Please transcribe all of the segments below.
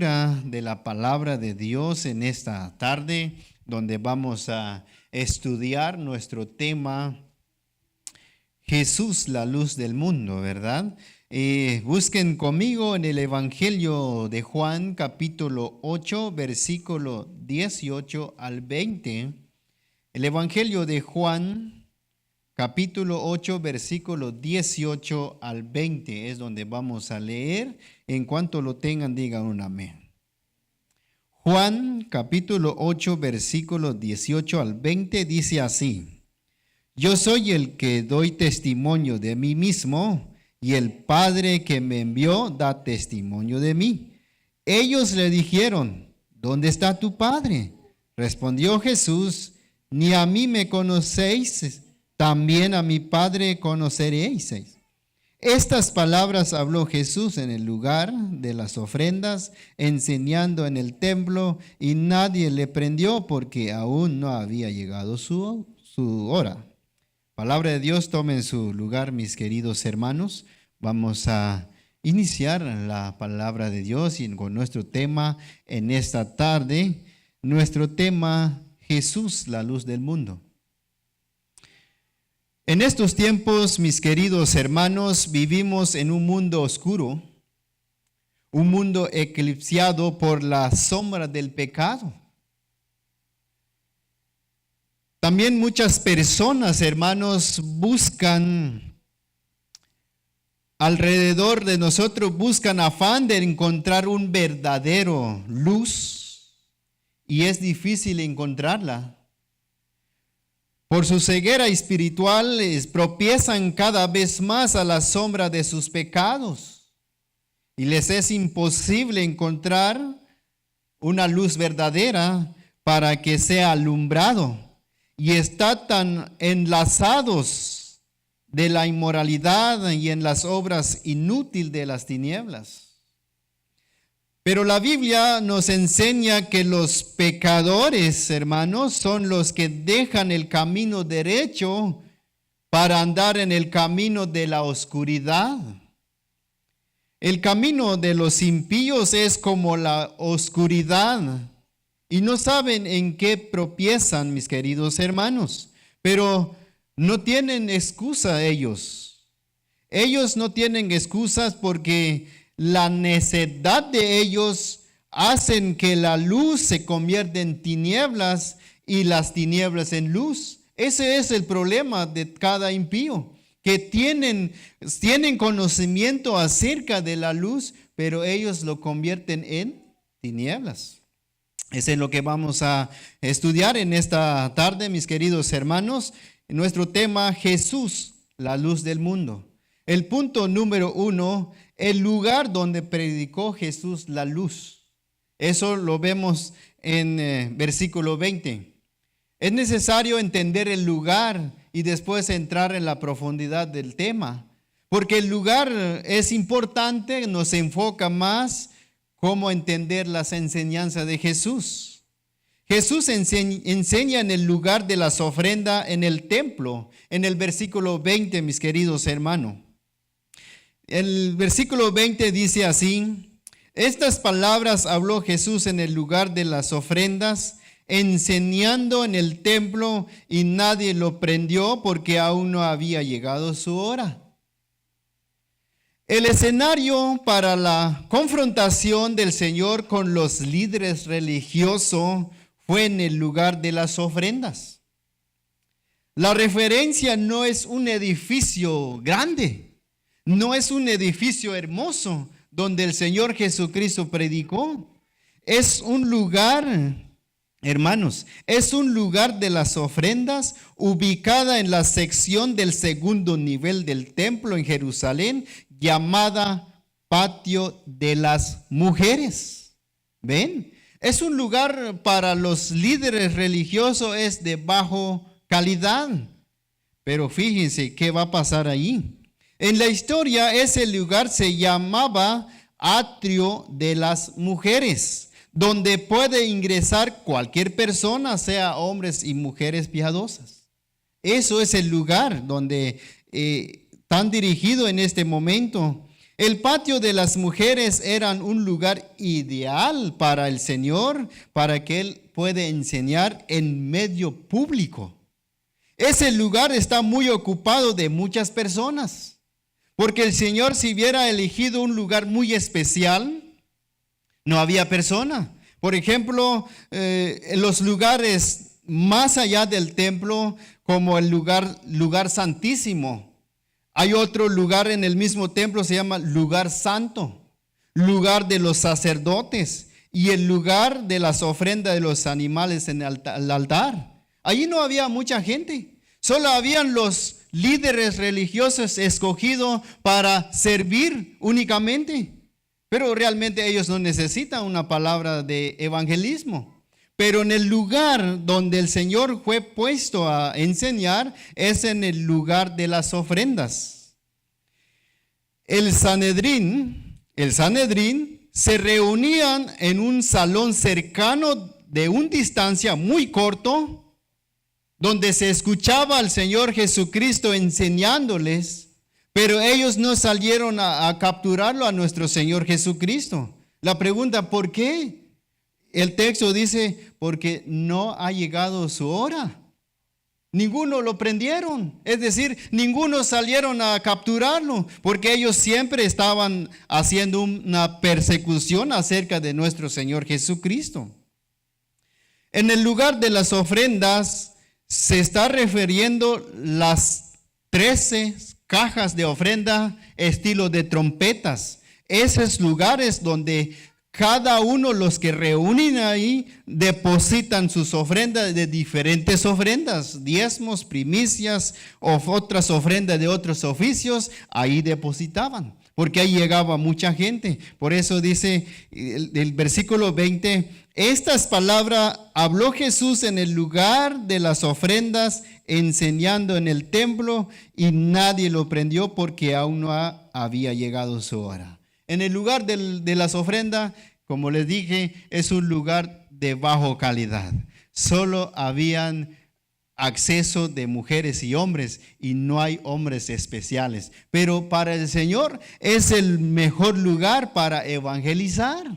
lectura de la palabra de Dios en esta tarde, donde vamos a estudiar nuestro tema, Jesús, la luz del mundo, ¿verdad? Busquen conmigo en el Evangelio de Juan, capítulo 8, versículo 18 al 20. El Evangelio de Juan, capítulo 8, versículo 18 al 20, es donde vamos a leer. En cuanto lo tengan, digan un amén. Juan, capítulo 8, versículo 18 al 20, dice así: Yo soy el que doy testimonio de mí mismo, y el Padre que me envió da testimonio de mí. Ellos le dijeron: ¿Dónde está tu Padre? Respondió Jesús: Ni a mí me conocéis, también a mi Padre conoceréis. Estas palabras habló Jesús en el lugar de las ofrendas, enseñando en el templo, y nadie le prendió porque aún no había llegado su hora. Palabra de Dios, tomen su lugar, mis queridos hermanos. Vamos a iniciar la palabra de Dios y con nuestro tema en esta tarde. Nuestro tema, Jesús, la luz del mundo. En estos tiempos, mis queridos hermanos, vivimos en un mundo oscuro, un mundo eclipsado por la sombra del pecado. También muchas personas, hermanos, buscan alrededor de nosotros, buscan afán de encontrar un verdadero luz, y es difícil encontrarla. Por su ceguera espiritual, tropiezan cada vez más a la sombra de sus pecados, y les es imposible encontrar una luz verdadera para que sea alumbrado. Y están tan enlazados de la inmoralidad y en las obras inútiles de las tinieblas. Pero la Biblia nos enseña que los pecadores, hermanos, son los que dejan el camino derecho para andar en el camino de la oscuridad. El camino de los impíos es como la oscuridad. Y no saben en qué tropiezan, mis queridos hermanos, pero no tienen excusa ellos. Ellos no tienen excusas porque la necedad de ellos hacen que la luz se convierta en tinieblas y las tinieblas en luz. Ese es el problema de cada impío, que tienen conocimiento acerca de la luz, pero ellos lo convierten en tinieblas. Eso es lo que vamos a estudiar en esta tarde, mis queridos hermanos. Nuestro tema, Jesús, la luz del mundo. El punto número 1, el lugar donde predicó Jesús la luz. Eso lo vemos en versículo 20. Es necesario entender el lugar y después entrar en la profundidad del tema, porque el lugar es importante, nos enfoca más cómo entender las enseñanzas de Jesús. Jesús enseña en el lugar de las ofrendas en el templo, en el versículo 20, mis queridos hermanos. El versículo 20 dice así: Estas palabras habló Jesús en el lugar de las ofrendas, enseñando en el templo, y nadie lo prendió porque aún no había llegado su hora. El escenario para la confrontación del Señor con los líderes religiosos fue en el lugar de las ofrendas. La referencia no es un edificio grande, no es un edificio hermoso donde el Señor Jesucristo predicó. Es un lugar, hermanos, es un lugar de las ofrendas ubicada en la sección del segundo nivel del templo en Jerusalén, llamada Patio de las Mujeres. ¿Ven? Es un lugar para los líderes religiosos, es de bajo calidad. Pero fíjense qué va a pasar allí. En la historia ese lugar se llamaba Atrio de las Mujeres, donde puede ingresar cualquier persona, sea hombres y mujeres piadosas. Eso es el lugar donde están dirigidos en este momento. El patio de las mujeres era un lugar ideal para el Señor, para que Él pueda enseñar en medio público. Ese lugar está muy ocupado de muchas personas, porque el Señor, si hubiera elegido un lugar muy especial, no había persona. Por ejemplo, en los lugares más allá del templo, como el lugar santísimo. Hay otro lugar en el mismo templo, se llama lugar santo, lugar de los sacerdotes y el lugar de las ofrendas de los animales en el altar. Allí no había mucha gente, solo habían los líderes religiosos escogidos para servir únicamente. Pero realmente ellos no necesitan una palabra de evangelismo. Pero en el lugar donde el Señor fue puesto a enseñar es en el lugar de las ofrendas. El Sanedrín se reunían en un salón cercano de una distancia muy corto, donde se escuchaba al Señor Jesucristo enseñándoles, pero ellos no salieron a capturarlo a nuestro Señor Jesucristo. La pregunta, ¿por qué? El texto dice, porque no ha llegado su hora. Ninguno lo prendieron, es decir, ninguno salieron a capturarlo, porque ellos siempre estaban haciendo una persecución acerca de nuestro Señor Jesucristo. En el lugar de las ofrendas se está refiriendo las 13 cajas de ofrenda estilo de trompetas. Esos lugares donde cada uno, los que reúnen ahí, depositan sus ofrendas de diferentes ofrendas, diezmos, primicias o otras ofrendas de otros oficios, ahí depositaban, porque ahí llegaba mucha gente. Por eso dice el versículo 20, estas palabras habló Jesús en el lugar de las ofrendas, enseñando en el templo, y nadie lo prendió porque aún no había llegado su hora. En el lugar de las ofrendas, como les dije, es un lugar de baja calidad. Solo habían acceso de mujeres y hombres y no hay hombres especiales. Pero para el Señor es el mejor lugar para evangelizar.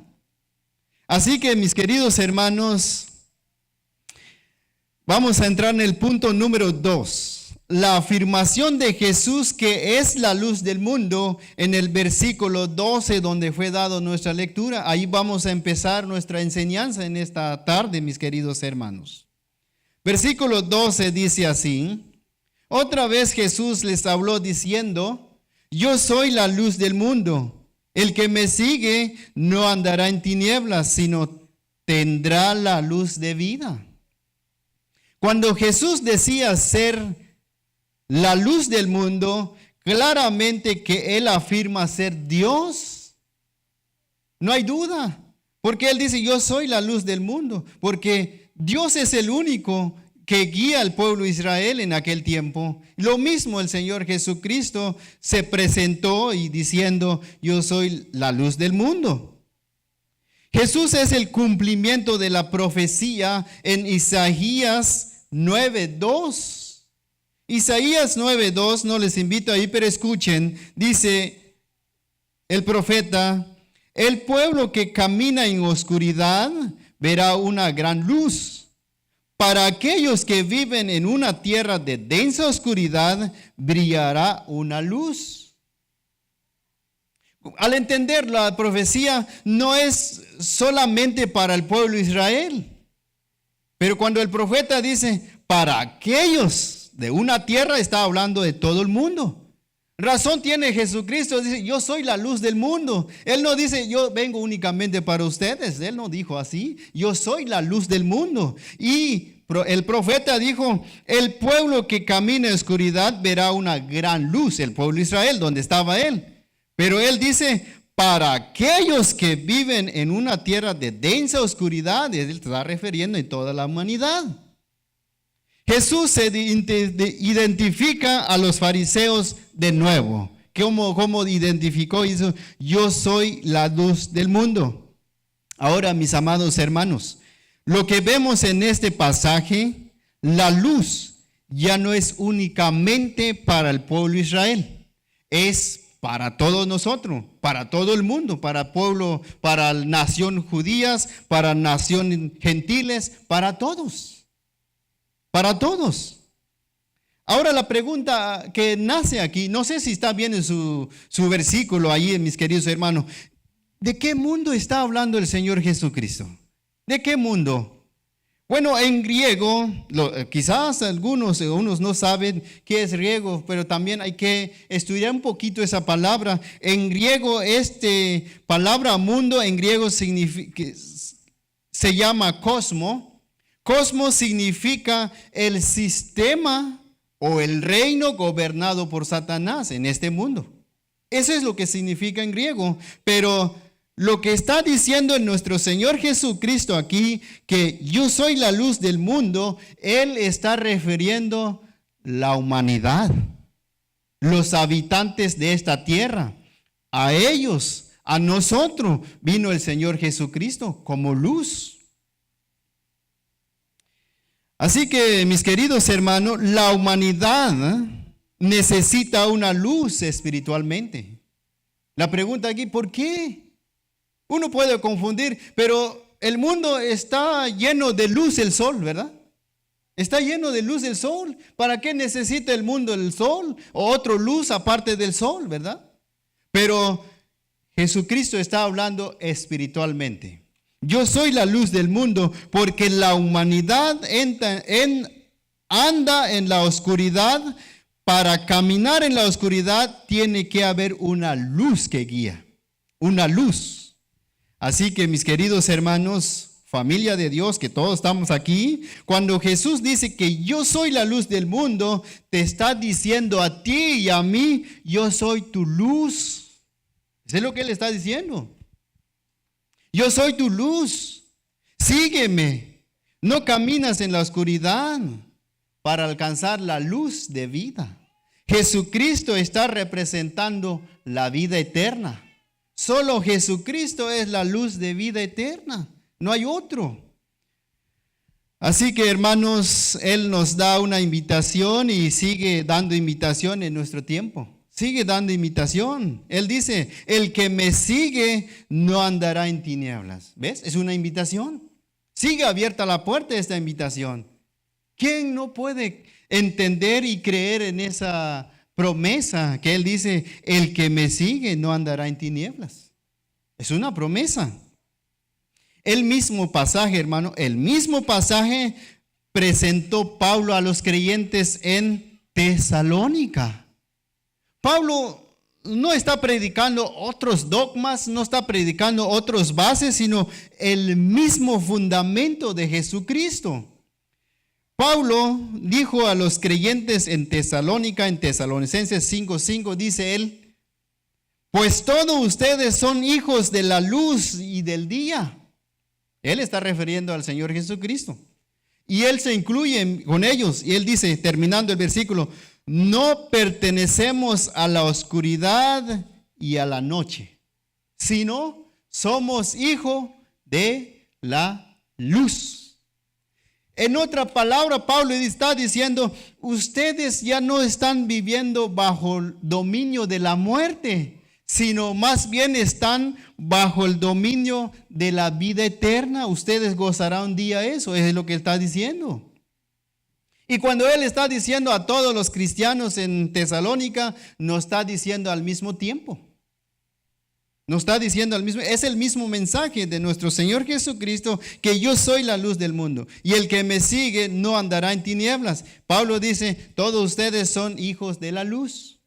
Así que, mis queridos hermanos, vamos a entrar en el punto número 2. La afirmación de Jesús que es la luz del mundo en el versículo 12 donde fue dado nuestra lectura. Ahí vamos a empezar nuestra enseñanza en esta tarde, mis queridos hermanos. Versículo 12 dice así: otra vez Jesús les habló diciendo, yo soy la luz del mundo. El que me sigue no andará en tinieblas, sino tendrá la luz de vida. Cuando Jesús decía ser la luz del mundo, claramente que Él afirma ser Dios. No hay duda, porque Él dice, yo soy la luz del mundo, porque Dios es el único que guía al pueblo de Israel en aquel tiempo. Lo mismo el Señor Jesucristo se presentó y diciendo, yo soy la luz del mundo. Jesús es el cumplimiento de la profecía en Isaías 9:2. Isaías 9:2, no les invito ahí, pero escuchen, dice el profeta, el pueblo que camina en oscuridad verá una gran luz. Para aquellos que viven en una tierra de densa oscuridad, brillará una luz. Al entender la profecía, no es solamente para el pueblo de Israel, pero cuando el profeta dice, para aquellos de una tierra, está hablando de todo el mundo. Razón tiene Jesucristo, dice, yo soy la luz del mundo. Él no dice, yo vengo únicamente para ustedes. Él no dijo así, yo soy la luz del mundo. Y el profeta dijo, el pueblo que camina en oscuridad verá una gran luz. El pueblo de Israel, donde estaba él. Pero él dice, para aquellos que viven en una tierra de densa oscuridad, él está refiriendo en toda la humanidad. Jesús se identifica a los fariseos de nuevo. ¿Cómo identificó? Hizo, yo soy la luz del mundo. Ahora, mis amados hermanos, lo que vemos en este pasaje, la luz ya no es únicamente para el pueblo de Israel, es para todos nosotros, para todo el mundo, para pueblo, para nación judías, para nación gentiles, para todos. Para todos. Ahora la pregunta que nace aquí, no sé si está bien en su versículo ahí, mis queridos hermanos. ¿De qué mundo está hablando el Señor Jesucristo? ¿De qué mundo? Bueno, en griego, quizás unos no saben qué es griego, pero también hay que estudiar un poquito esa palabra. En griego, palabra mundo en griego se llama cosmo. Cosmo significa el sistema o el reino gobernado por Satanás en este mundo. Eso es lo que significa en griego, pero lo que está diciendo nuestro Señor Jesucristo aquí, que yo soy la luz del mundo, Él está refiriendo la humanidad, los habitantes de esta tierra. A ellos, a nosotros, vino el Señor Jesucristo como luz. Así que, mis queridos hermanos, la humanidad necesita una luz espiritualmente. La pregunta aquí, ¿por qué? Uno puede confundir, pero el mundo está lleno de luz el sol, ¿verdad? Está lleno de luz el sol. ¿Para qué necesita el mundo el sol o otra luz aparte del sol, verdad? Pero Jesucristo está hablando espiritualmente. Yo soy la luz del mundo porque la humanidad anda en la oscuridad. Para caminar en la oscuridad tiene que haber una luz que guía, una luz. Así que, mis queridos hermanos, familia de Dios, que todos estamos aquí, cuando Jesús dice que yo soy la luz del mundo, te está diciendo a ti y a mí, yo soy tu luz. Eso es lo que Él está diciendo. Yo soy tu luz. Sígueme. No caminas en la oscuridad para alcanzar la luz de vida. Jesucristo está representando la vida eterna. Solo Jesucristo es la luz de vida eterna. No hay otro. Así que, hermanos, Él nos da una invitación y sigue dando invitación en nuestro tiempo. Sigue dando invitación. Él dice, el que me sigue no andará en tinieblas. ¿Ves? Es una invitación. Sigue abierta la puerta de esta invitación. ¿Quién no puede entender y creer en esa promesa que Él dice, el que me sigue no andará en tinieblas? Es una promesa. El mismo pasaje, hermano, el mismo pasaje presentó Pablo a los creyentes en Tesalónica. Pablo no está predicando otros dogmas, no está predicando otras bases, sino el mismo fundamento de Jesucristo. Pablo dijo a los creyentes en Tesalónica, en Tesalonicenses 5:5, dice él, pues todos ustedes son hijos de la luz y del día. Él está refiriendo al Señor Jesucristo. Y Él se incluye con ellos. Y Él dice, terminando el versículo, no pertenecemos a la oscuridad y a la noche, sino somos hijos de la luz. En otra palabra, Pablo está diciendo, ustedes ya no están viviendo bajo el dominio de la muerte, sino más bien están bajo el dominio de la vida eterna. Ustedes gozarán un día eso, es lo que él está diciendo. Y cuando él está diciendo a todos los cristianos en Tesalónica, nos está diciendo al mismo tiempo. Nos está diciendo es el mismo mensaje de nuestro Señor Jesucristo, que yo soy la luz del mundo y el que me sigue no andará en tinieblas. Pablo dice, todos ustedes son hijos de la luz.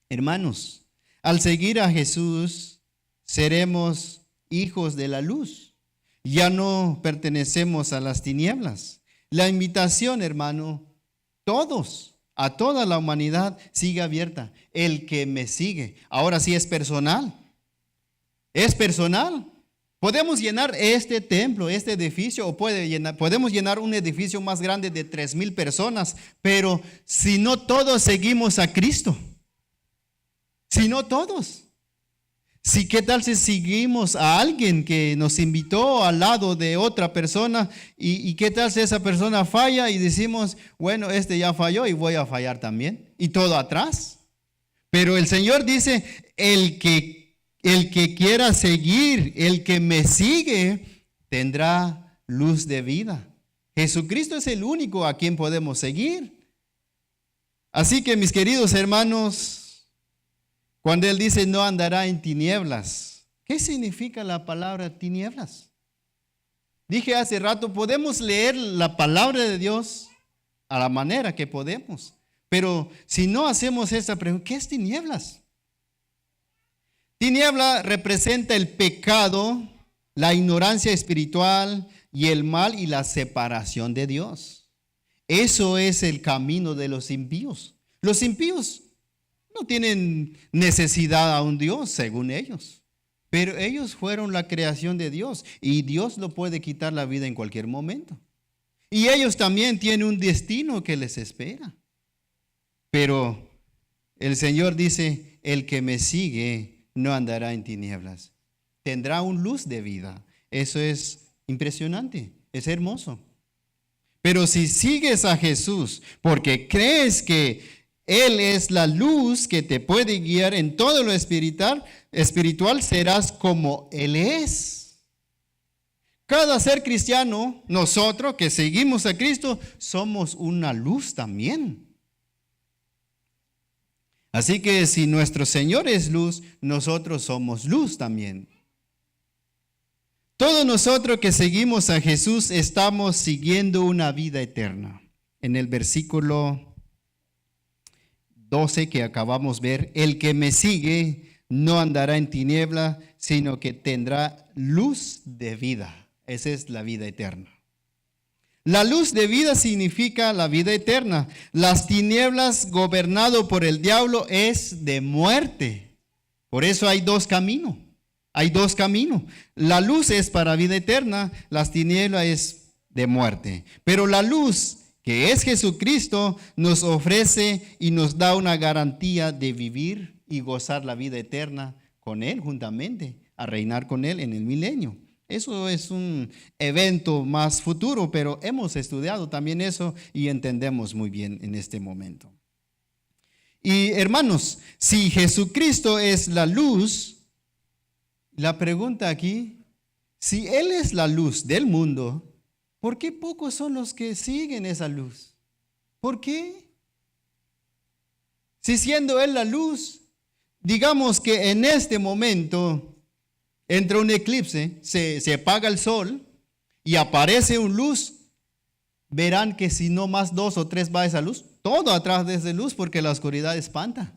Hermanos, al seguir a Jesús, seremos hijos de la luz. Ya no pertenecemos a las tinieblas. La invitación, hermano, a toda la humanidad sigue abierta. El que me sigue. Ahora sí es personal. Es personal. Podemos llenar este templo, este edificio, o podemos llenar un edificio más grande de 3,000 personas, pero si no todos seguimos a Cristo, si no todos, ¿qué tal si seguimos a alguien que nos invitó al lado de otra persona y qué tal si esa persona falla y decimos, bueno, este ya falló y voy a fallar también, y todo atrás? Pero el Señor dice, el que quiera seguir, el que me sigue, tendrá luz de vida. Jesucristo es el único a quien podemos seguir. Así que mis queridos hermanos, cuando Él dice no andará en tinieblas, ¿qué significa la palabra tinieblas? Dije hace rato, podemos leer la palabra de Dios a la manera que podemos. Pero si no hacemos esta pregunta, ¿qué es tinieblas? Tiniebla representa el pecado, la ignorancia espiritual y el mal y la separación de Dios. Eso es el camino de los impíos. Los impíos no tienen necesidad a un Dios, según ellos. Pero ellos fueron la creación de Dios y Dios lo puede quitar la vida en cualquier momento. Y ellos también tienen un destino que les espera. Pero el Señor dice, el que me sigue no andará en tinieblas. Tendrá una luz de vida. Eso es impresionante, es hermoso. Pero si sigues a Jesús porque crees que Él es la luz que te puede guiar en todo lo espiritual, serás como Él es. Cada ser cristiano, nosotros que seguimos a Cristo, somos una luz también. Así que si nuestro Señor es luz, nosotros somos luz también. Todos nosotros que seguimos a Jesús estamos siguiendo una vida eterna. En el versículo 12 que acabamos de ver, el que me sigue no andará en tiniebla, sino que tendrá luz de vida. Esa es la vida eterna. La luz de vida significa la vida eterna. Las tinieblas gobernado por el diablo es de muerte. Por eso hay dos caminos. Hay dos caminos. La luz es para vida eterna, las tinieblas es de muerte. Pero la luz, que es Jesucristo, nos ofrece y nos da una garantía de vivir y gozar la vida eterna con Él juntamente, a reinar con Él en el milenio. Eso es un evento más futuro, pero hemos estudiado también eso y entendemos muy bien en este momento. Y hermanos, si Jesucristo es la luz, la pregunta aquí, si Él es la luz del mundo, ¿por qué pocos son los que siguen esa luz? ¿Por qué? Si siendo Él la luz, digamos que en este momento entra un eclipse, se apaga el sol y aparece una luz, verán que si no más 2 o 3 va esa luz, todo atrás de esa luz porque la oscuridad espanta.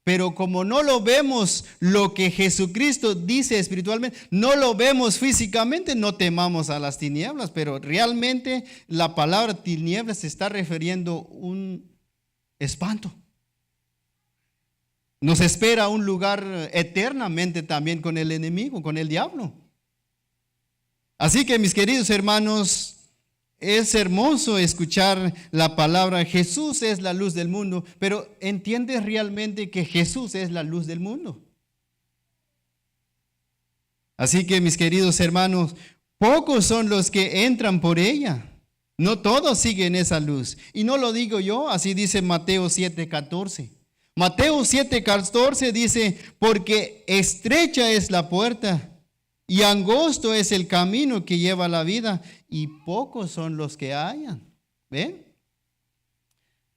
Pero como no lo vemos lo que Jesucristo dice espiritualmente, no lo vemos físicamente, no temamos a las tinieblas, pero realmente la palabra tinieblas se está refiriendo a un espanto. Nos espera un lugar eternamente también con el enemigo, con el diablo. Así que mis queridos hermanos, es hermoso escuchar la palabra Jesús es la luz del mundo, pero ¿entiendes realmente que Jesús es la luz del mundo? Así que mis queridos hermanos, pocos son los que entran por ella. No todos siguen esa luz. Y no lo digo yo, así dice Mateo 7:14. Mateo 7:14 dice, porque estrecha es la puerta y angosto es el camino que lleva a la vida y pocos son los que hallan. ¿Ven?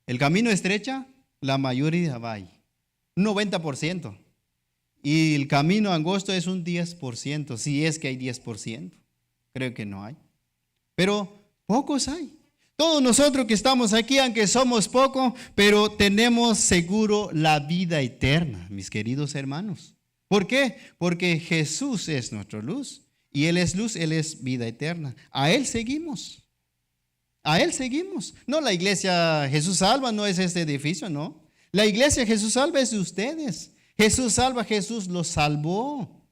El camino estrecha, la mayoría va ahí, 90%. Y el camino angosto es un 10%, si es que hay 10%. Creo que no hay. Pero pocos hay. Todos nosotros que estamos aquí, aunque somos pocos, pero tenemos seguro la vida eterna, mis queridos hermanos. ¿Por qué? Porque Jesús es nuestra luz y Él es luz, Él es vida eterna. A Él seguimos. A Él seguimos. No, la iglesia Jesús Salva no es este edificio, no. La iglesia Jesús Salva es de ustedes. Jesús Salva, Jesús los salvó.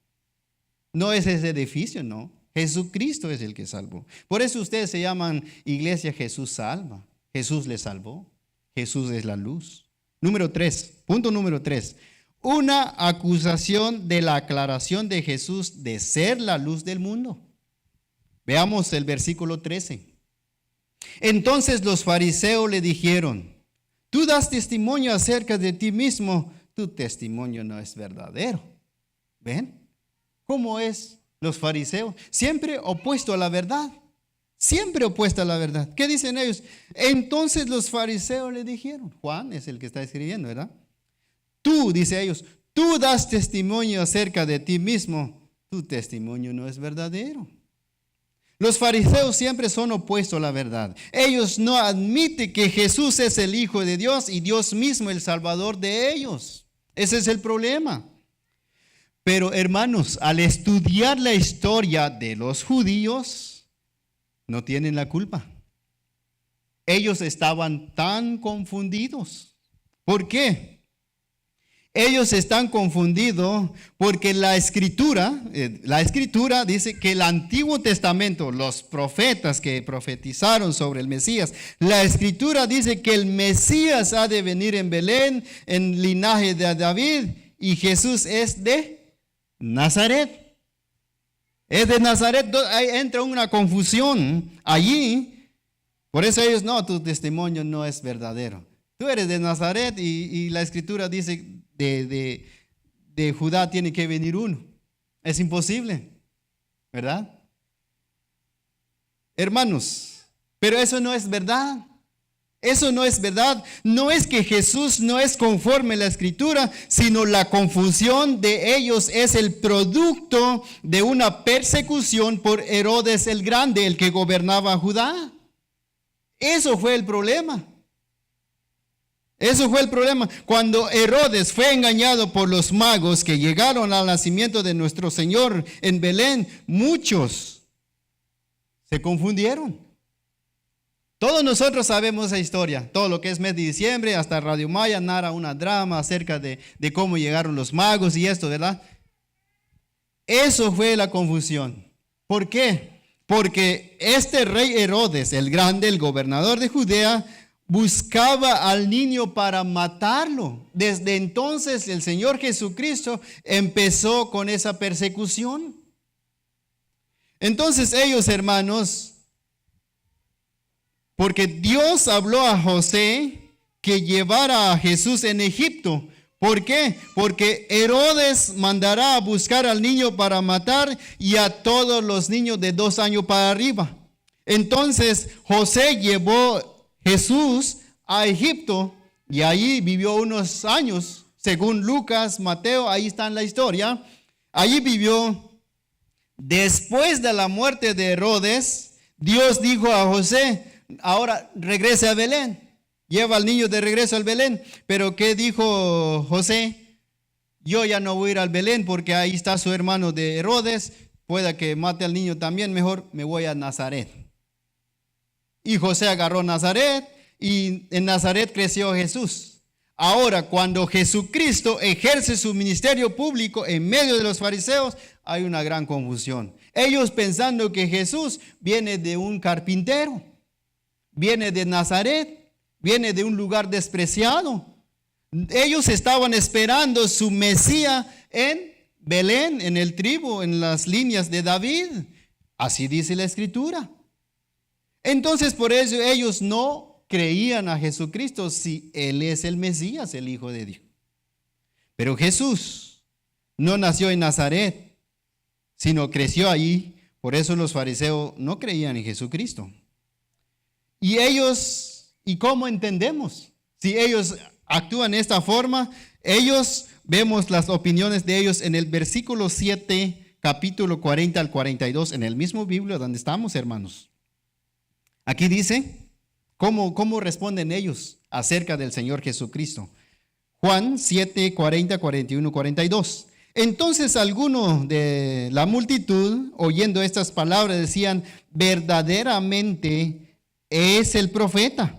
No es ese edificio, no. Jesucristo es el que salvó. Por eso ustedes se llaman Iglesia Jesús Salva. Jesús les salvó. Jesús es la luz. Punto número 3. Una acusación de la aclaración de Jesús de ser la luz del mundo. Veamos el versículo 13. Entonces los fariseos le dijeron, tú das testimonio acerca de ti mismo, tu testimonio no es verdadero. ¿Ven? ¿Cómo es los fariseos? Siempre opuesto a la verdad. Siempre opuesto a la verdad. ¿Qué dicen ellos? Entonces los fariseos le dijeron, Juan es el que está escribiendo, ¿verdad? Tú, dice ellos, tú das testimonio acerca de ti mismo. Tu testimonio no es verdadero. Los fariseos siempre son opuestos a la verdad. Ellos no admiten que Jesús es el Hijo de Dios y Dios mismo el Salvador de ellos. Ese es el problema. Pero hermanos, al estudiar la historia de los judíos, no tienen la culpa. Ellos estaban tan confundidos. ¿Por qué? Ellos están confundidos porque la escritura dice que el Antiguo Testamento, los profetas que profetizaron sobre el Mesías, la escritura dice que el Mesías ha de venir en Belén, en linaje de David, y Jesús es de Nazaret. Es de Nazaret. Ahí entra una confusión allí. Por eso ellos, no, tu testimonio no es verdadero. Tú eres de Nazaret y la escritura dice de Judá tiene que venir uno. Es imposible, ¿verdad? Hermanos, pero eso no es verdad. Eso no es verdad. No es que Jesús no es conforme a la escritura, sino la confusión de ellos es el producto de una persecución por Herodes el Grande, el que gobernaba Judá. Eso fue el problema. Eso fue el problema. Cuando Herodes fue engañado por los magos que llegaron al nacimiento de nuestro Señor en Belén, muchos se confundieron. Todos nosotros sabemos esa historia, todo lo que es mes de diciembre, hasta Radio Maya narra una drama acerca de cómo llegaron los magos y esto, ¿verdad? Eso fue la confusión. ¿Por qué? Porque este rey Herodes, el grande, el gobernador de Judea, buscaba al niño para matarlo. Desde entonces el Señor Jesucristo empezó con esa persecución. Entonces ellos, hermanos, porque Dios habló a José que llevara a Jesús en Egipto. ¿Por qué? Porque Herodes mandará a buscar al niño para matar y a todos los niños de 2 años para arriba. Entonces José llevó Jesús a Egipto y ahí vivió unos años, según Lucas, Mateo, ahí está en la historia. Allí vivió. Después de la muerte de Herodes, Dios dijo a José, ahora regrese a Belén, lleva al niño de regreso al Belén. Pero ¿qué dijo José? Yo ya no voy a ir al Belén porque ahí está su hermano de Herodes, pueda que mate al niño también, mejor me voy a Nazaret. Y José agarró Nazaret y en Nazaret creció Jesús. Ahora, cuando Jesucristo ejerce su ministerio público en medio de los fariseos, hay una gran confusión. Ellos pensando que Jesús viene de un carpintero, viene de Nazaret, viene de un lugar despreciado. Ellos estaban esperando su Mesías en Belén, en el tribu, en las líneas de David. Así dice la Escritura. Entonces, por eso ellos no creían a Jesucristo si Él es el Mesías, el Hijo de Dios. Pero Jesús no nació en Nazaret, sino creció allí. Por eso los fariseos no creían en Jesucristo. Y ellos, ¿y cómo entendemos? Si ellos actúan de esta forma, ellos, vemos las opiniones de ellos en el versículo 7, capítulo 40 al 42, en el mismo Biblia donde estamos, hermanos. Aquí dice, ¿cómo responden ellos acerca del Señor Jesucristo? Juan 7, 40, 41, 42. Entonces algunos de la multitud, oyendo estas palabras, decían, verdaderamente es el profeta.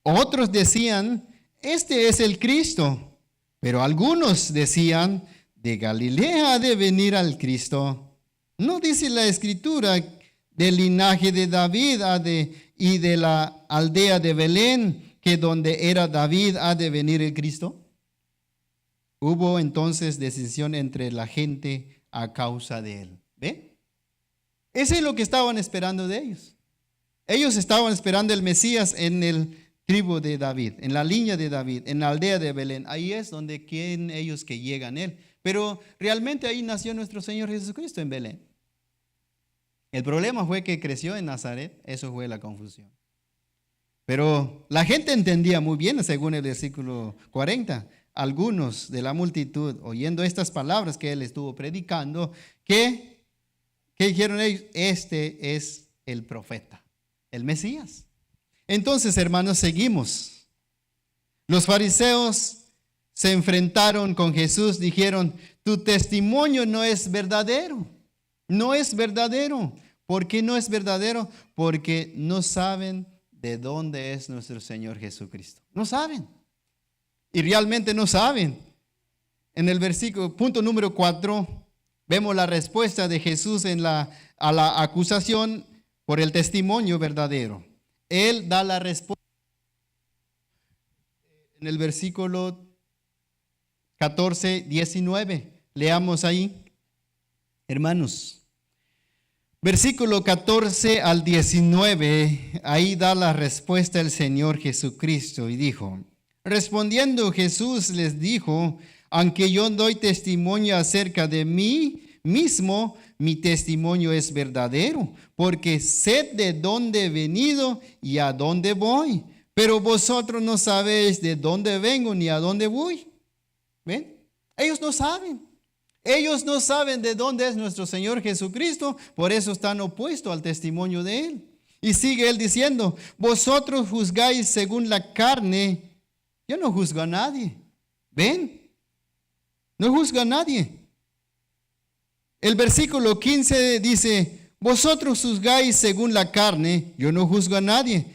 Otros decían, este es el Cristo. Pero algunos decían, de Galilea ha de venir al Cristo. ¿No dice la Escritura del linaje de David y de la aldea de Belén, que donde era David ha de venir el Cristo? Hubo entonces decisión entre la gente a causa de él. ¿Ve? Eso es lo que estaban esperando de ellos. Ellos estaban esperando el Mesías en el tribu de David, en la línea de David, en la aldea de Belén. Ahí es donde quieren ellos que llegan él. Pero realmente ahí nació nuestro Señor Jesucristo, en Belén. El problema fue que creció en Nazaret. Eso fue la confusión. Pero la gente entendía muy bien, según el versículo 40. Algunos de la multitud, oyendo estas palabras que él estuvo predicando, ¿qué dijeron ellos? Este es el profeta, el Mesías. Entonces, hermanos, seguimos. Los fariseos se enfrentaron con Jesús, dijeron, tu testimonio no es verdadero. No es verdadero. ¿Por qué no es verdadero? Porque no saben de dónde es nuestro Señor Jesucristo. No saben. Y realmente no saben. En el versículo, punto número 4, vemos la respuesta de Jesús a la acusación por el testimonio verdadero. Él da la respuesta. En el versículo 14, 19, leamos ahí, hermanos. Versículo 14 al 19, ahí da la respuesta el Señor Jesucristo y dijo, respondiendo Jesús les dijo, aunque yo doy testimonio acerca de mí mismo, mi testimonio es verdadero, porque sé de dónde he venido y a dónde voy, pero vosotros no sabéis de dónde vengo ni a dónde voy. ¿Ven? Ellos no saben. Ellos no saben de dónde es nuestro Señor Jesucristo, por eso están opuestos al testimonio de Él. Y sigue Él diciendo, vosotros juzgáis según la carne, yo no juzgo a nadie. ¿Ven? No juzgo a nadie. El versículo 15 dice, vosotros juzgáis según la carne, yo no juzgo a nadie.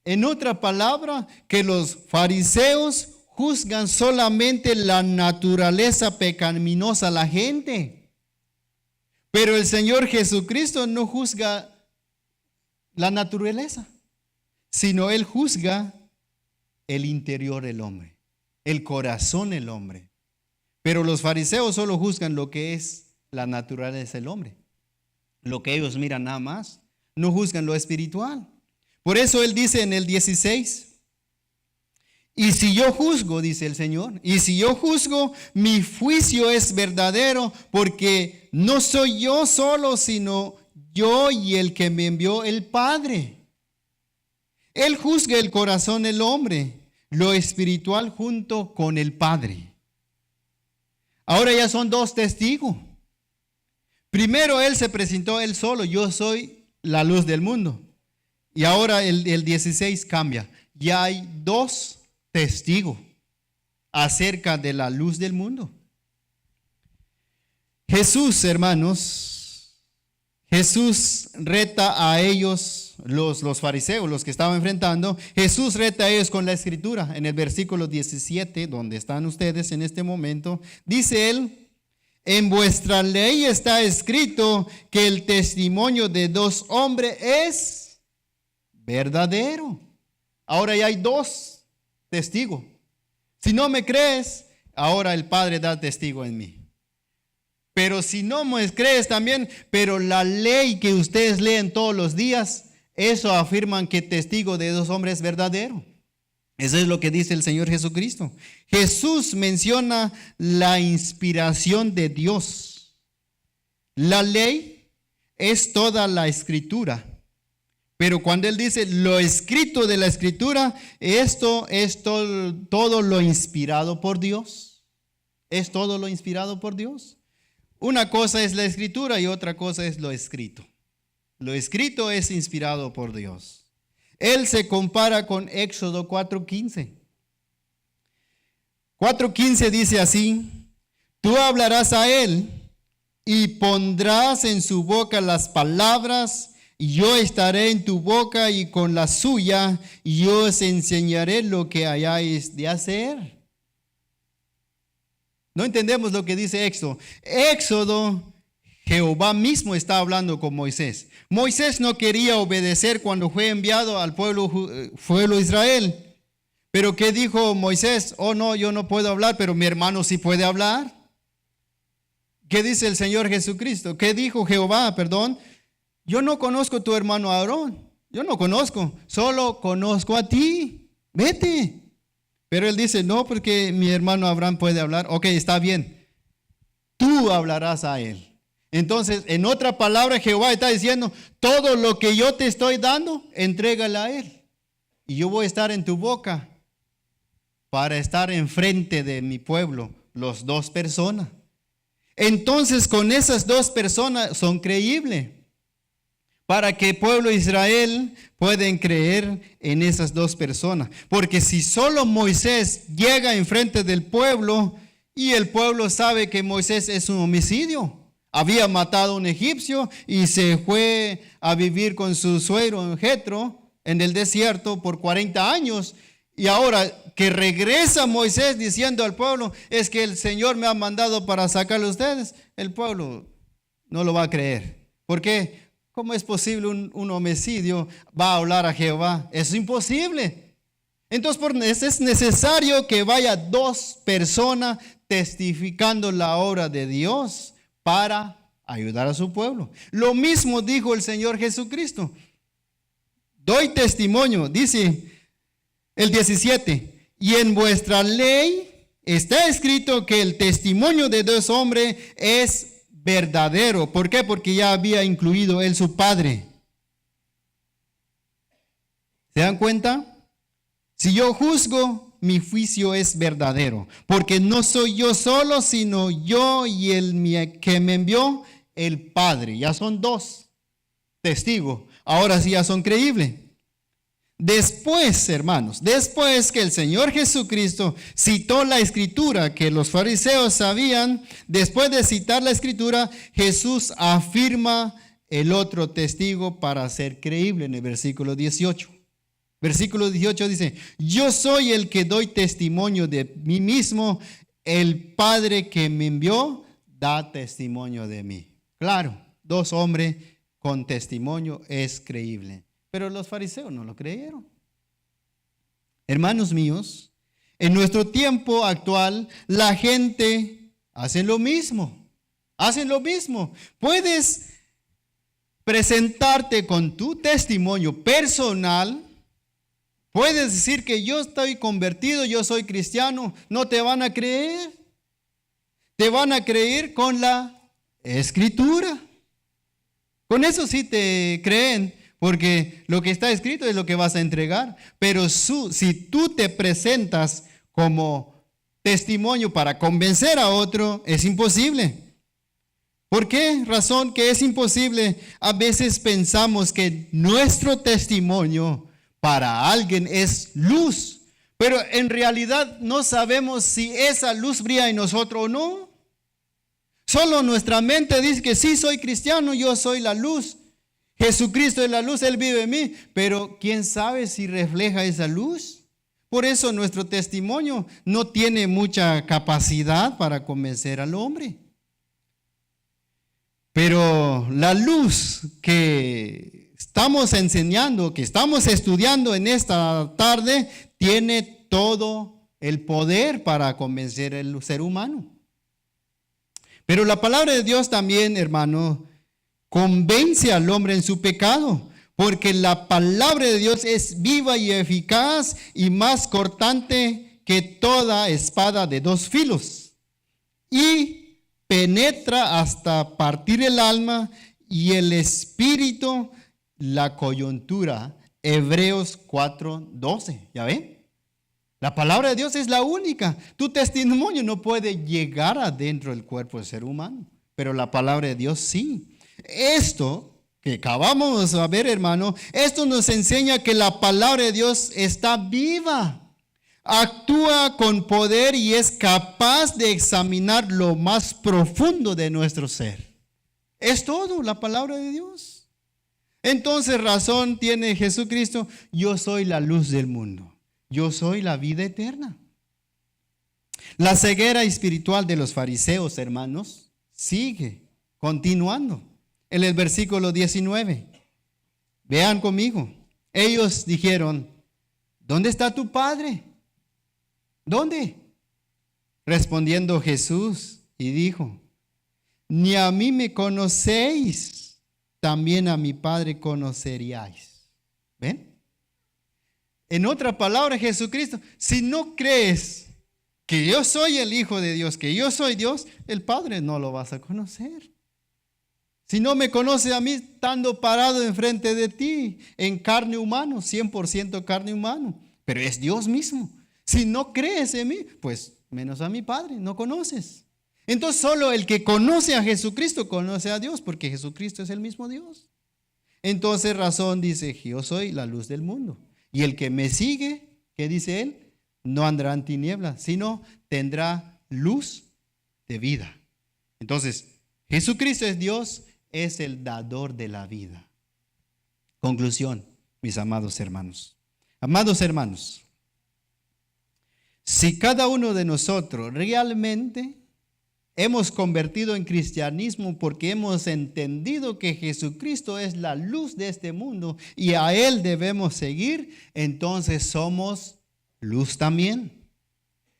En otra palabra, que los fariseos juzgan solamente la naturaleza pecaminosa de la gente. Pero el Señor Jesucristo no juzga la naturaleza, sino Él juzga el interior del hombre, el corazón del hombre. Pero los fariseos solo juzgan lo que es la naturaleza del hombre, lo que ellos miran nada más, no juzgan lo espiritual. Por eso Él dice en el 16, y si yo juzgo, dice el Señor, y si yo juzgo, mi juicio es verdadero, porque no soy yo solo, sino yo y el que me envió, el Padre. Él juzga el corazón del hombre, lo espiritual junto con el Padre. Ahora ya son dos testigos. Primero Él se presentó Él solo, yo soy la luz del mundo. Y ahora el 16 cambia. Ya hay dos testigos acerca de la luz del mundo. Jesús, hermanos, Jesús reta a ellos, los fariseos, los que estaban enfrentando. Jesús reta a ellos con la escritura. En el versículo 17, donde están ustedes en este momento, dice Él, en vuestra ley está escrito que el testimonio de dos hombres es verdadero. Ahora ya hay dos testigos. Si no me crees, ahora el Padre da testigo en mí. Pero si no me crees también, pero la ley que ustedes leen todos los días, eso afirman que testigo de dos hombres es verdadero. Eso es lo que dice el Señor Jesucristo. Jesús menciona la inspiración de Dios. La ley es toda la escritura. Pero cuando Él dice lo escrito de la escritura, esto es todo lo inspirado por Dios. Es todo lo inspirado por Dios. Una cosa es la escritura y otra cosa es lo escrito. Lo escrito es inspirado por Dios. Él se compara con Éxodo 4:15. 4:15 dice así, tú hablarás a él y pondrás en su boca las palabras, y yo estaré en tu boca y con la suya, y yo os enseñaré lo que hayáis de hacer. No entendemos lo que dice Éxodo. Éxodo, Jehová mismo está hablando con Moisés. Moisés no quería obedecer cuando fue enviado al pueblo de Israel. Pero ¿qué dijo Moisés? Oh no, yo no puedo hablar, pero mi hermano sí puede hablar. ¿Qué dice el Señor Jesucristo? ¿Qué dijo Jehová? Perdón. Yo no conozco a tu hermano Aarón. Yo no conozco, solo conozco a ti. Vete. Pero él dice, no, porque mi hermano Abraham puede hablar. Ok, está bien. Tú hablarás a él. Entonces, en otra palabra, Jehová está diciendo, todo lo que yo te estoy dando, entrégale a él. Y yo voy a estar en tu boca para estar enfrente de mi pueblo, las dos personas. Entonces, con esas dos personas son creíbles. Para que el pueblo de Israel pueden creer en esas dos personas. Porque si solo Moisés llega enfrente del pueblo y el pueblo sabe que Moisés es un homicidio, había matado a un egipcio y se fue a vivir con su suegro Jetro en el desierto por 40 años. Y ahora que regresa Moisés diciendo al pueblo, es que el Señor me ha mandado para sacarle a ustedes, el pueblo no lo va a creer. ¿Por qué? ¿Cómo es posible un homicidio va a hablar a Jehová? Es imposible. Entonces es necesario que vaya dos personas testificando la obra de Dios para ayudar a su pueblo. Lo mismo dijo el Señor Jesucristo. Doy testimonio, dice el 17, y en vuestra ley está escrito que el testimonio de dos hombres es verdadero. ¿Por qué? Porque ya había incluido él su padre. ¿Se dan cuenta? Si yo juzgo, mi juicio es verdadero, porque no soy yo solo, sino yo y el que me envió, el Padre. Ya son dos testigos. Ahora sí ya son creíbles. Después, hermanos, después que el Señor Jesucristo citó la escritura que los fariseos sabían, después de citar la escritura, Jesús afirma el otro testigo para ser creíble en el versículo 18. Versículo 18 dice, yo soy el que doy testimonio de mí mismo, el Padre que me envió da testimonio de mí. Claro, dos hombres con testimonio es creíble. Pero los fariseos no lo creyeron. Hermanos míos, en nuestro tiempo actual, la gente hace lo mismo. Hacen lo mismo. Puedes presentarte con tu testimonio personal. Puedes decir que yo estoy convertido, yo soy cristiano. No te van a creer. Te van a creer con la escritura. Con eso sí te creen. Porque lo que está escrito es lo que vas a entregar. Pero si tú te presentas como testimonio para convencer a otro, es imposible. ¿Por qué razón que es imposible? A veces pensamos que nuestro testimonio para alguien es luz. Pero en realidad no sabemos si esa luz brilla en nosotros o no. Solo nuestra mente dice que sí, soy cristiano, yo soy la luz. Jesucristo es la luz, Él vive en mí, pero ¿quién sabe si refleja esa luz? Por eso nuestro testimonio no tiene mucha capacidad para convencer al hombre. Pero la luz que estamos enseñando, que estamos estudiando en esta tarde, tiene todo el poder para convencer al ser humano. Pero la palabra de Dios también, hermano, convence al hombre en su pecado, porque la palabra de Dios es viva y eficaz y más cortante que toda espada de dos filos, y penetra hasta partir el alma y el espíritu, la coyuntura. Hebreos 4:12, ¿ya ven? La palabra de Dios es la única. Tu testimonio no puede llegar adentro del cuerpo del ser humano, pero la palabra de Dios sí. Esto que acabamos de ver, hermano, esto nos enseña que la palabra de Dios está viva, actúa con poder y es capaz de examinar lo más profundo de nuestro ser. Es todo la palabra de Dios. Entonces, razón tiene Jesucristo: yo soy la luz del mundo, yo soy la vida eterna. La ceguera espiritual de los fariseos, hermanos, sigue continuando. En el versículo 19, vean conmigo, ellos dijeron: ¿dónde está tu Padre? ¿Dónde? Respondiendo Jesús y dijo: ni a mí me conocéis, también a mi Padre conoceríais. ¿Ven? En otra palabra, Jesucristo, si no crees que yo soy el Hijo de Dios, que yo soy Dios, el Padre no lo vas a conocer. Si no me conoces a mí estando parado enfrente de ti, en carne humana, 100% carne humana, pero es Dios mismo. Si no crees en mí, pues menos a mi Padre, no conoces. Entonces solo el que conoce a Jesucristo conoce a Dios, porque Jesucristo es el mismo Dios. Entonces razón dice, yo soy la luz del mundo. Y el que me sigue, ¿qué dice él? No andará en tinieblas, sino tendrá luz de vida. Entonces, Jesucristo es Dios, es el dador de la vida. Conclusión, mis amados hermanos. Amados hermanos, si cada uno de nosotros realmente hemos convertido en cristianismo porque hemos entendido que Jesucristo es la luz de este mundo y a Él debemos seguir, entonces somos luz también.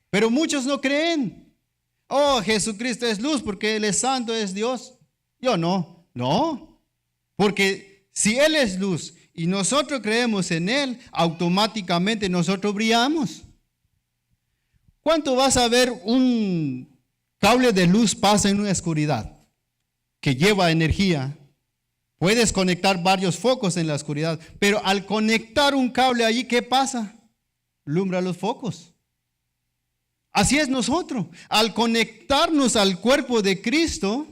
Pero muchos no creen. Oh, Jesucristo es luz porque Él es santo, es Dios. Yo no, porque si Él es luz y nosotros creemos en Él, automáticamente nosotros brillamos. ¿Cuánto vas a ver un cable de luz pasa en una oscuridad que lleva energía? Puedes conectar varios focos en la oscuridad, pero al conectar un cable allí, ¿qué pasa? Alumbra los focos. Así es nosotros. Al conectarnos al cuerpo de Cristo,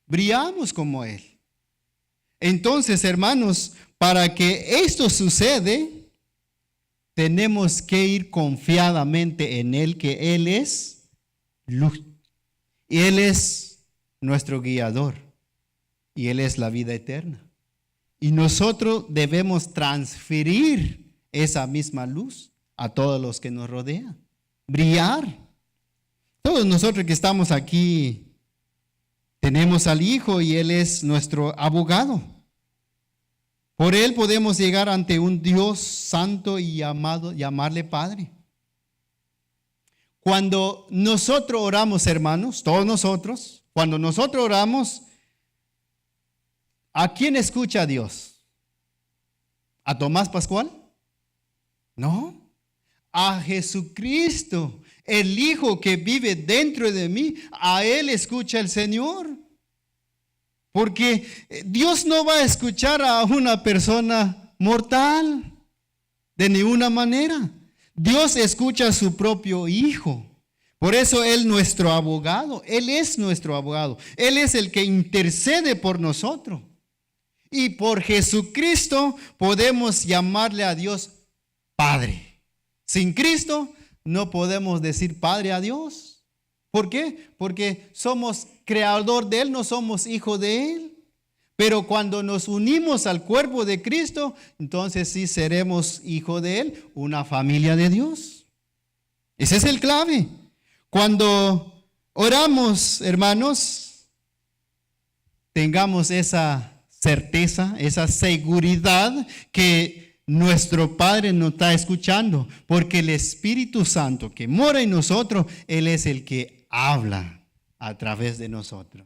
brillamos como Él. Entonces, hermanos, para que esto sucede, tenemos que ir confiadamente en Él, que Él es luz. Y Él es nuestro guiador. Y Él es la vida eterna. Y nosotros debemos transferir esa misma luz a todos los que nos rodean. Brillar. Todos nosotros que estamos aquí tenemos al Hijo y Él es nuestro abogado. Por Él podemos llegar ante un Dios santo y llamarle Padre. Cuando nosotros oramos, hermanos, todos nosotros, cuando nosotros oramos, ¿a quién escucha Dios? ¿A Tomás Pascual? No, a Jesucristo, el Hijo que vive dentro de mí, a Él escucha el Señor. Porque Dios no va a escuchar a una persona mortal de ninguna manera. Dios escucha a su propio Hijo. Por eso Él es nuestro abogado. Él es nuestro abogado. Él es el que intercede por nosotros. Y por Jesucristo podemos llamarle a Dios Padre. Sin Cristo no podemos decir Padre a Dios. ¿Por qué? Porque somos creador de Él, no somos hijo de Él. Pero cuando nos unimos al cuerpo de Cristo, entonces sí seremos hijo de Él, una familia de Dios. Ese es el clave. Cuando oramos, hermanos, tengamos esa certeza, esa seguridad que nuestro Padre nos está escuchando, porque el Espíritu Santo que mora en nosotros, Él es el que habla a través de nosotros.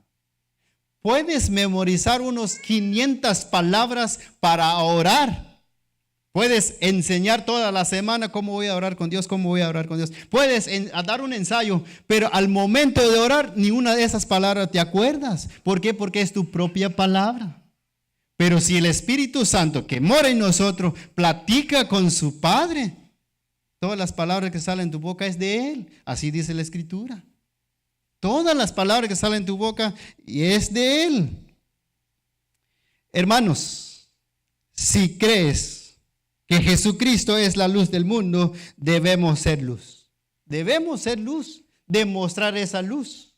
Puedes memorizar unos 500 palabras para orar. Puedes enseñar toda la semana cómo voy a orar con Dios, cómo voy a orar con Dios. Puedes dar un ensayo, pero al momento de orar, ni una de esas palabras te acuerdas. ¿Por qué? Porque es tu propia palabra. Pero si el Espíritu Santo que mora en nosotros platica con su Padre, todas las palabras que salen en tu boca es de Él. Así dice la Escritura. Todas las palabras que salen en tu boca es de Él. Hermanos, si crees que Jesucristo es la luz del mundo, debemos ser luz. Debemos ser luz, demostrar esa luz.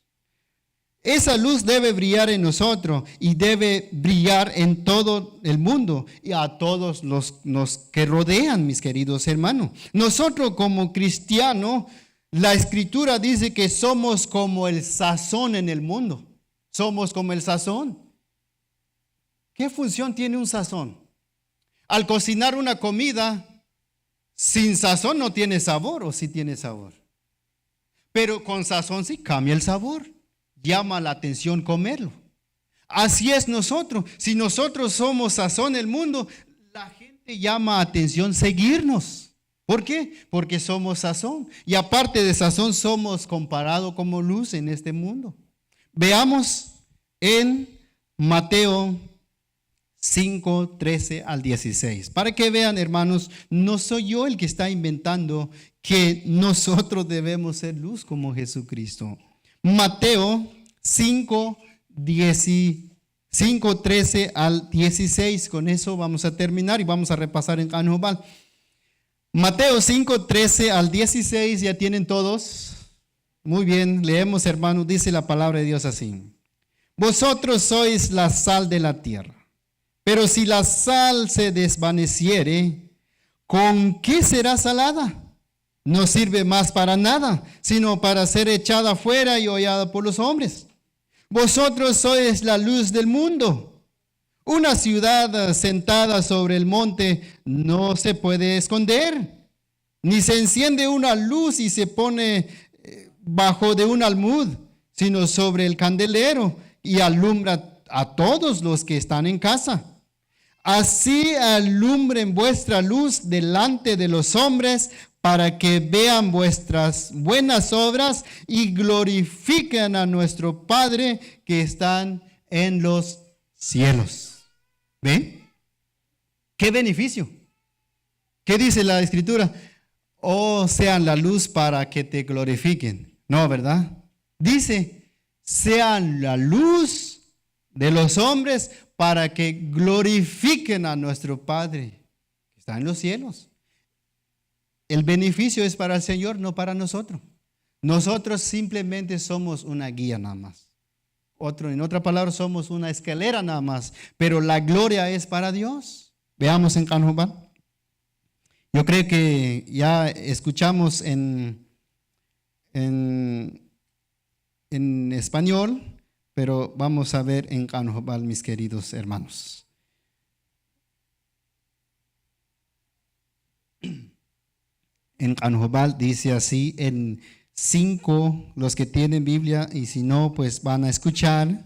Esa luz debe brillar en nosotros y debe brillar en todo el mundo y a todos los que rodean, mis queridos hermanos. Nosotros como cristianos, la Escritura dice que somos como el sazón en el mundo. Somos como el sazón. ¿Qué función tiene un sazón? Al cocinar una comida, sin sazón no tiene sabor, ¿o sí tiene sabor? Pero con sazón sí cambia el sabor. Llama la atención comerlo. Así es nosotros. Si nosotros somos sazón del mundo, la gente llama atención seguirnos. ¿Por qué? Porque somos sazón. Y aparte de sazón, somos comparados como luz en este mundo. Veamos en Mateo 5, 13 al 16. Para que vean, hermanos, no soy yo el que está inventando que nosotros debemos ser luz como Jesucristo. Mateo 5, 13 al 16. Con eso vamos a terminar y vamos a repasar en Canjobal. Mateo 5, 13 al 16, ¿ya tienen todos? Muy bien, leemos, hermanos, dice la palabra de Dios así. Vosotros sois la sal de la tierra, pero si la sal se desvaneciere, ¿con qué será salada? No sirve más para nada, sino para ser echada fuera y hollada por los hombres. Vosotros sois la luz del mundo. Una ciudad sentada sobre el monte no se puede esconder, ni se enciende una luz y se pone bajo de un almud, sino sobre el candelero y alumbra a todos los que están en casa. Así alumbren vuestra luz delante de los hombres, para que vean vuestras buenas obras y glorifiquen a nuestro Padre que está en los cielos. ¿Ven? ¿Qué beneficio? ¿Qué dice la Escritura? Oh, sean la luz para que te glorifiquen. No, ¿verdad? Dice, sean la luz de los hombres para que glorifiquen a nuestro Padre que está en los cielos. El beneficio es para el Señor, no para nosotros. Nosotros simplemente somos una guía nada más. En otra palabra, somos una escalera nada más, pero la gloria es para Dios. Veamos en Canjobal. Yo creo que ya escuchamos en español, pero vamos a ver en Canjobal, mis queridos hermanos. En Canjobal dice así en 5, los que tienen Biblia, y si no, pues van a escuchar.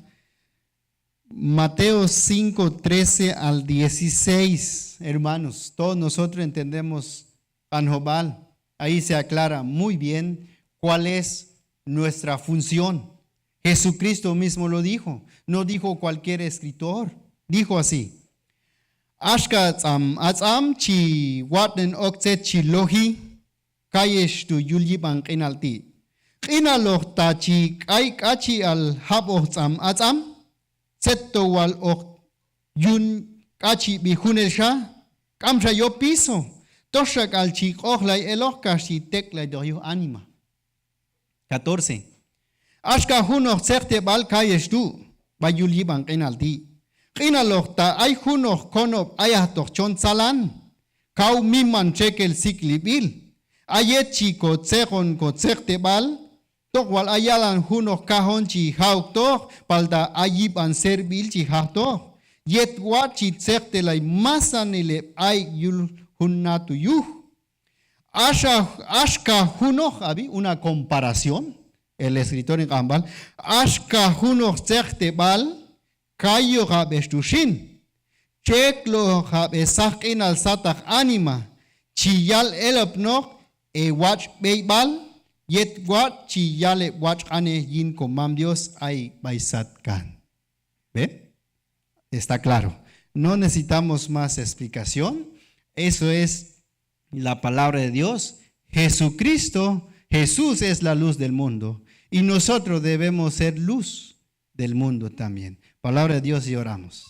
Mateo 5, 13 al 16, hermanos, todos nosotros entendemos Canjobal. Ahí se aclara muy bien cuál es nuestra función. Jesucristo mismo lo dijo, no dijo cualquier escritor, dijo así. Ashka atzam chi waten okset chi lohi kayesh tu yuljibang kinalti. Kinaloh tachi kay kachi al haboh atzam setto wal ok yun kachi bihunelsha kamsha yo piso toshak al chi ohlay eloh kashi teklay doyo anima. 14. Ashka hunoh serte bal kayesh tu bayuljibang kinalti. Kinaloh ta ay hunoh konob ayah toch chon salan kau miman chekel siklibil. Ayet chi ko tsekon ko tsekte bal, tok wal ayalan hunok kahon chi hauk tok, palda ayib an serbil chi hauk tok. Yet wat chi tsekte lay masanile ay yul hunnatu yuh. Ashka hunok, abi, una comparación, el escritor en Canjobal, ashka hunok tsekte bal, kayo hab estushin, cheklo hab esakin al satak anima, chiyal elapnok, e watch beibal yet wat chi yale watch ane yin komam Dios ay baisatkan. ¿Ven? Está claro. No necesitamos más explicación. Eso es la palabra de Dios. Jesucristo, Jesús es la luz del mundo y nosotros debemos ser luz del mundo también. Palabra de Dios y oramos.